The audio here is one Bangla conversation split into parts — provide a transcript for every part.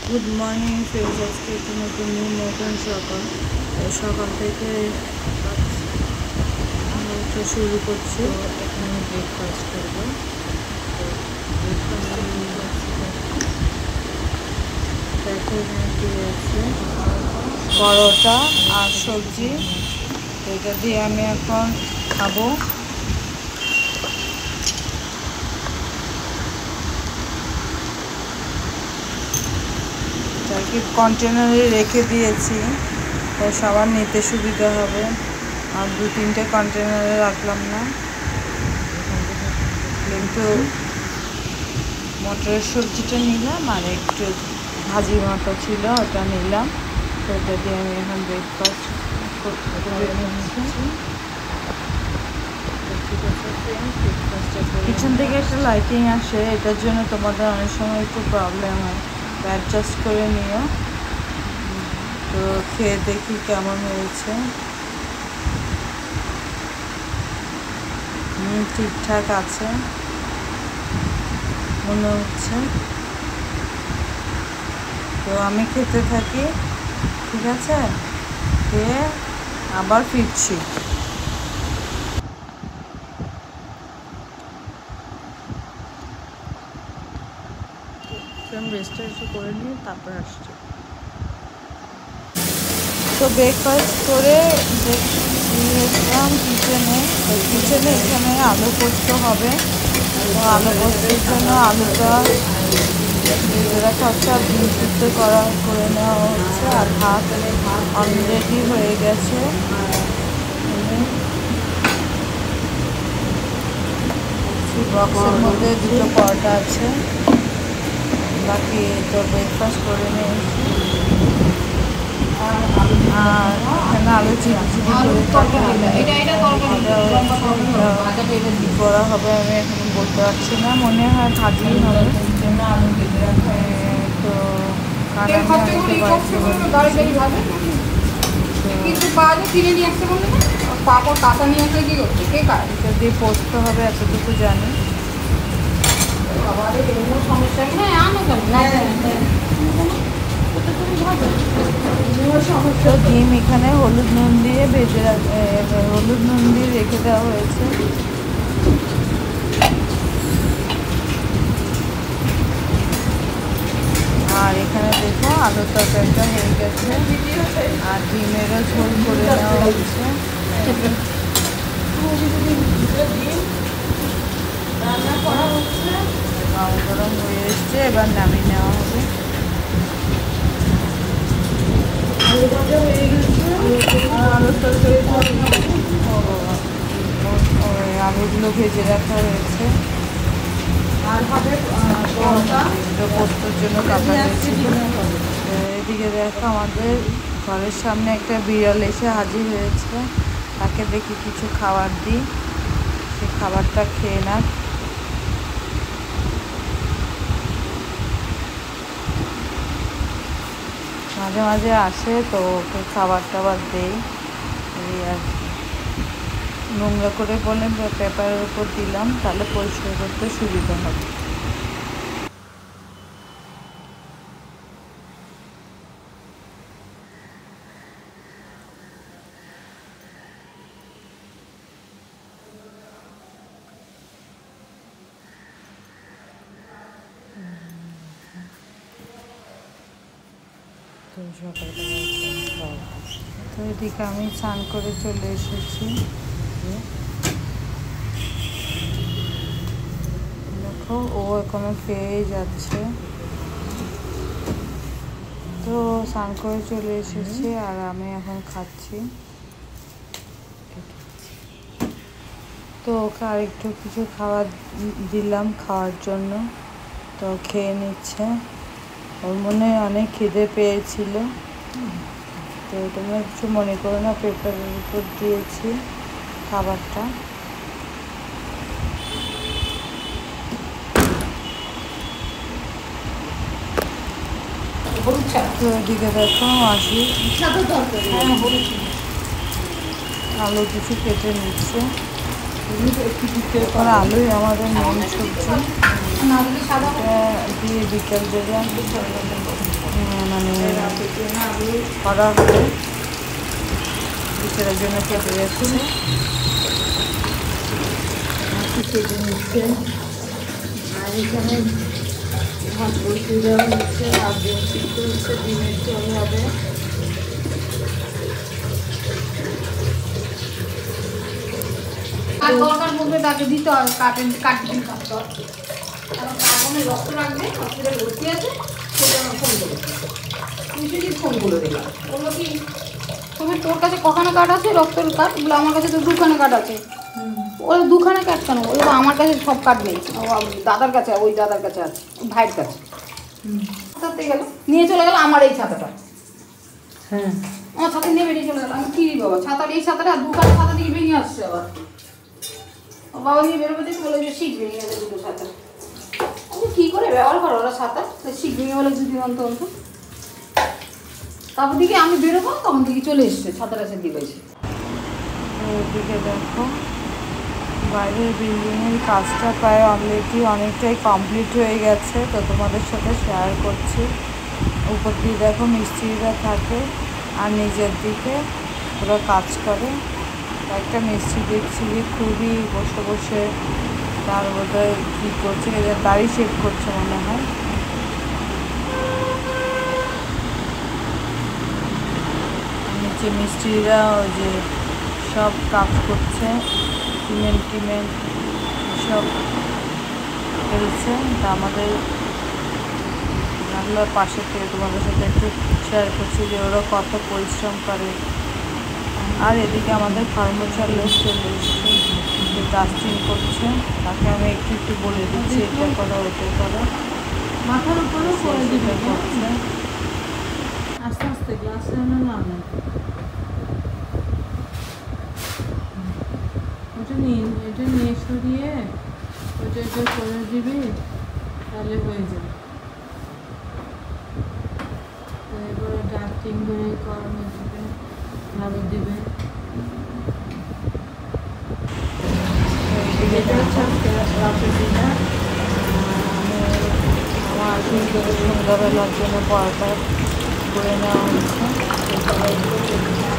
গুড মর্নিং ফ্রেন্ডস, আজকে একটু নতুন সকাল থেকে আমরা শুরু করছি। এখানে ব্রেকফাস্ট করবো। দেখো এখানে কি আছে, পরোটা আর সবজি। এটা দিয়ে আমি এখন খাবো। এটাকে কন্টেনারে রেখে দিয়েছি, তাই সবার নিতে সুবিধা হবে। আর 2-3টে কন্টেনারে রাখলাম না, কিন্তু মটরের সবজিটা নিলাম আর একটু ভাজি মতো ছিল, ওটা নিলাম। তো এটা দিয়ে আমি এখন ব্রেকফাস্ট করে নিচ্ছি। পিছন থেকে একটা লাইটিং আসে, এটার জন্য তোমাদের অনেক সময় একটু প্রবলেম হয়, অ্যাডজাস্ট করে নিও। তো খেয়ে দেখি কেমন হয়েছে। ঠিকঠাক আছে মনে হচ্ছে। তো আমি খেতে থাকি, ঠিক আছে? খেয়ে আবার ফিরছি। রেস্টটা এসে করে নিয়ে তারপর আসছি। তো ব্রেকফাস্ট করে গিয়েছিলাম কিচেনে এখানে আলু পোস্ত হবে। তো আলু পোস্তের জন্য আলুটা সবটা সিদ্ধ করে নেওয়া হচ্ছে, আর ভাত অলরেডি হয়ে গেছে। বক্সের মধ্যে 2টো পরোটা আছে, বাকি তো ব্রেকফাস্ট করে নিয়েছি। আর এখানে আলু চিপস করা হবে, আমি এখন বলতে পারছি না, মনে হয় ভাজি হবে। তো এটা দিয়ে পোস্ত হবে এতটুকু জানি। তো ডিম এখানে হলুদ নুন দিয়ে রেখে দেওয়া হয়েছে। আর এখানে দেখো আলুর তরকারিটা হয়ে গেছে, আর ডিমেরও ঝোল করে নেওয়া হচ্ছে। গরম হয়ে এসছে, এবার নামিয়ে নেওয়া হবে। আলুগুলো ভেজে রাখা হয়েছে, পোস্তর জন্য কাটা হয়েছে। এদিকে দেখো আমাদের ঘরের সামনে একটা বিড়াল এসে হাজির হয়েছে, তাকে দেখি কিছু খাবার দিই, সে খাবারটা খেয়ে না। মাঝে মাঝে আসে, তো ওকে খাবার টাবার দেই। এই আর নোংরা করে বলে পেপারের উপর দিলাম, তাহলে পরিষ্কার করতে সুবিধা হবে। তো এদিকে আমি স্নান করে চলে এসেছি। দেখো ও এখনো খেয়েই যাচ্ছে। তো স্নান করে চলে এসেছি, আর আমি এখন খাচ্ছি। তো ওকে আর একটু কিছু খাবার দিলাম খাওয়ার জন্য, তো খেয়ে নিচ্ছে। ওর মনে অনেক খিদে পেয়েছিল, তো তোমরা কিছু মনে করো না, পেপারের উপর দিয়েছি খাবারটা। তো এদিকে দেখো আসি আলু কিছু কেটে নিচ্ছে। এখন আলুই আমাদের মেন সবজি, দিয়ে বিকেল দেবে মানে করা হবে, বিচারের জন্য কেটে যাচ্ছে, কেটে নিচ্ছে। আর এখানে ভাত বসিয়ে দেওয়া হচ্ছে, আর ডিম সিদ্ধ হচ্ছে, ডিমের ঝোল হবে। আর দরকার বলবে তাকে দিতে হয়, কাটতে কাটতে হয়, কারণ কার্বনে রক্ত রাখবে, হসপিটালে ভর্তি আছে, সেটা আমার ফোন করে তুই যদি ফোন করে দিলাম বললো কি তুমি তোর কাছে কখানে কার্ড আছে রক্তের কার্ড, বলে আমার কাছে তো দুখানে কার্ড আছে। ওই দুখানে কার্ড কেন, ওই আমার কাছে সব কার্ড নেই, দাদার কাছে, ওই দাদার কাছে আছে, ভাইয়ের কাছে। ছাতাতে গেল, নিয়ে চলে গেল আমার এই ছাতাটা, হ্যাঁ আমার ছাতা নিয়ে বেরিয়ে চলে গেল। আমি কি বাবা ছাতাটা, এই ছাতাটা দুখানে ছাতা দিয়ে ভেঙে আসছে আবার। বাবা নিয়ে বেরোবে দেখে বলে যে শিখ ভেঙে গেছে দুটো ছাতা। আমি কী করে ব্যবহার করো ওরা ছাতা, শিখ ভেঙে বলে দুদিন অন্তর অন্তর। তারপর দিকে আমি বেরোবো, তখন দিকে চলে এসছে ছাতাটা সে দিয়ে গেছে। এদিকে দেখো বাইরের বিল্ডিংয়ের কাজটা প্রায় অলরেডি অনেকটাই কমপ্লিট হয়ে গেছে, তো তোমাদের সাথে শেয়ার করছি। উপর দিয়ে দেখো মিস্ত্রিরা থাকে আর নিচের দিকে ওরা কাজ করে। একটা মিস্ত্রি দেখছি যে খুবই বসে বসে তার বোধহয় কী করছে, দাড়ি শেভ করছে মনে হয়। নিচে মিস্ত্রিরা ওই যে সব কাজ করছে, সিমেন্ট সব ফেলছে। তা আমাদের নাহলে পাশে থেকে তোমাদের সাথে একটু শেয়ার করছি যে ওরা কত পরিশ্রম করে। আর এদিকে আমাদের ফার্মাচার লোক চলে এসছে, যে ডাস্টিং করছে, তাকে আমি একটু একটু বলে দিচ্ছি এটা করো ওটা করো, মাথার উপরেও করে দিবে, করছে। আস্তে আস্তে গ্লাসে নামে। এটা নিয়ে সরিয়ে ওটা এটা করে দিবি, তাহলে হয়ে যাবে। তো এবারে ডাস্টিং করে করানো দিবে, ঝাড়ু দিবে। এটা হচ্ছে রাতের ডিনার। আমার সন্ধ্যাবেলার জন্য পরোটা করে নেওয়া হচ্ছে।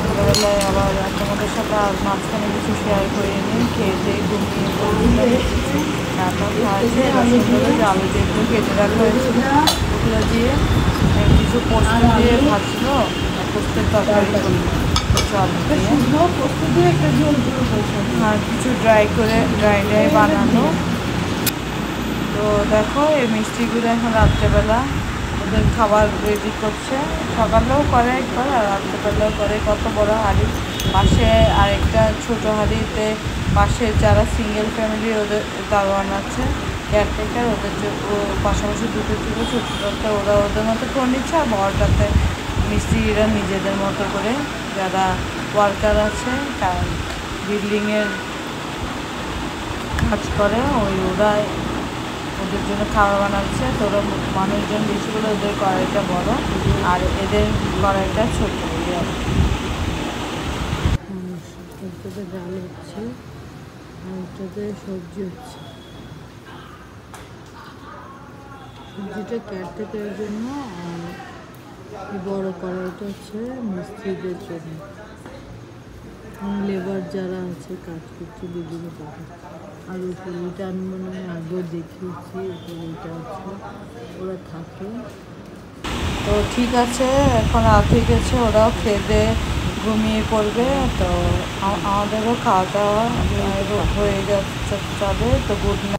সন্ধ্যাবেলায় আবার তোমাদের সাথে আর মাঝখানে কিছু শেয়ার করে নিই, খেয়ে দিয়ে ঘুমিয়ে পড়ছিলাম। তারপর খাওয়াচ্ছে রসুন করে আলু যেগুলো কেটে রাখা হয়েছিল ওগুলো দিয়ে কিছু পোস্ত দিয়ে ভাজলো, পোস্তের তরকারি করলো চাল দিয়ে, আর কিছু ড্রাই বানানো। তো দেখো এই মিষ্টিগুলো এখন রাত্রেবেলা ওদের খাবার রেডি করছে, সকালেও করে একবার আর রাত্রেবেলাও করে। কত বড় হাঁড়ি, পাশে আরেকটা ছোটো হাঁড়িতে পাশে যারা সিঙ্গেল ফ্যামিলি ওদের দারোয়ান আছে, কেয়ারটেকার, ওদের পাশাপাশি দুটো ছিল, ছোটোটাতে ওরা ওদের মতো করে নিচ্ছে, আর বড়টাতে মিস্ত্রিরা নিজেদের মতো করে যারা ওয়ার্কার আছে বিল্ডিংয়ের কাজ করে ওরা ওদের জন্য খাবার বানাচ্ছে। তো ওরা মানুষজন বেশি বলে ওদের কড়াইটা বড় আর এদের কড়াইটা ছোটো। ওটাতে ডাল হচ্ছে আর ওটাতে সবজি হচ্ছে। সবজিটা কেয়ারটেকারের জন্য আর বড় কড়াইটা হচ্ছে মিস্ত্রিদের জন্য, লেবার যারা আছে কাজ করছে বিভিন্ন কাজ। আর উপরে এটা আমি মনে হয় আগেও দেখিয়েছি, উপরে এটা আছে, ওরা থাকে। তো ঠিক আছে, এখন রাত হয়ে গেছে, ওরাও খেয়ে ঘুমিয়ে পড়বে। তো আমাদেরও খাওয়া দাওয়া হয়ে যাচ্ছে, তো গুড নাইট।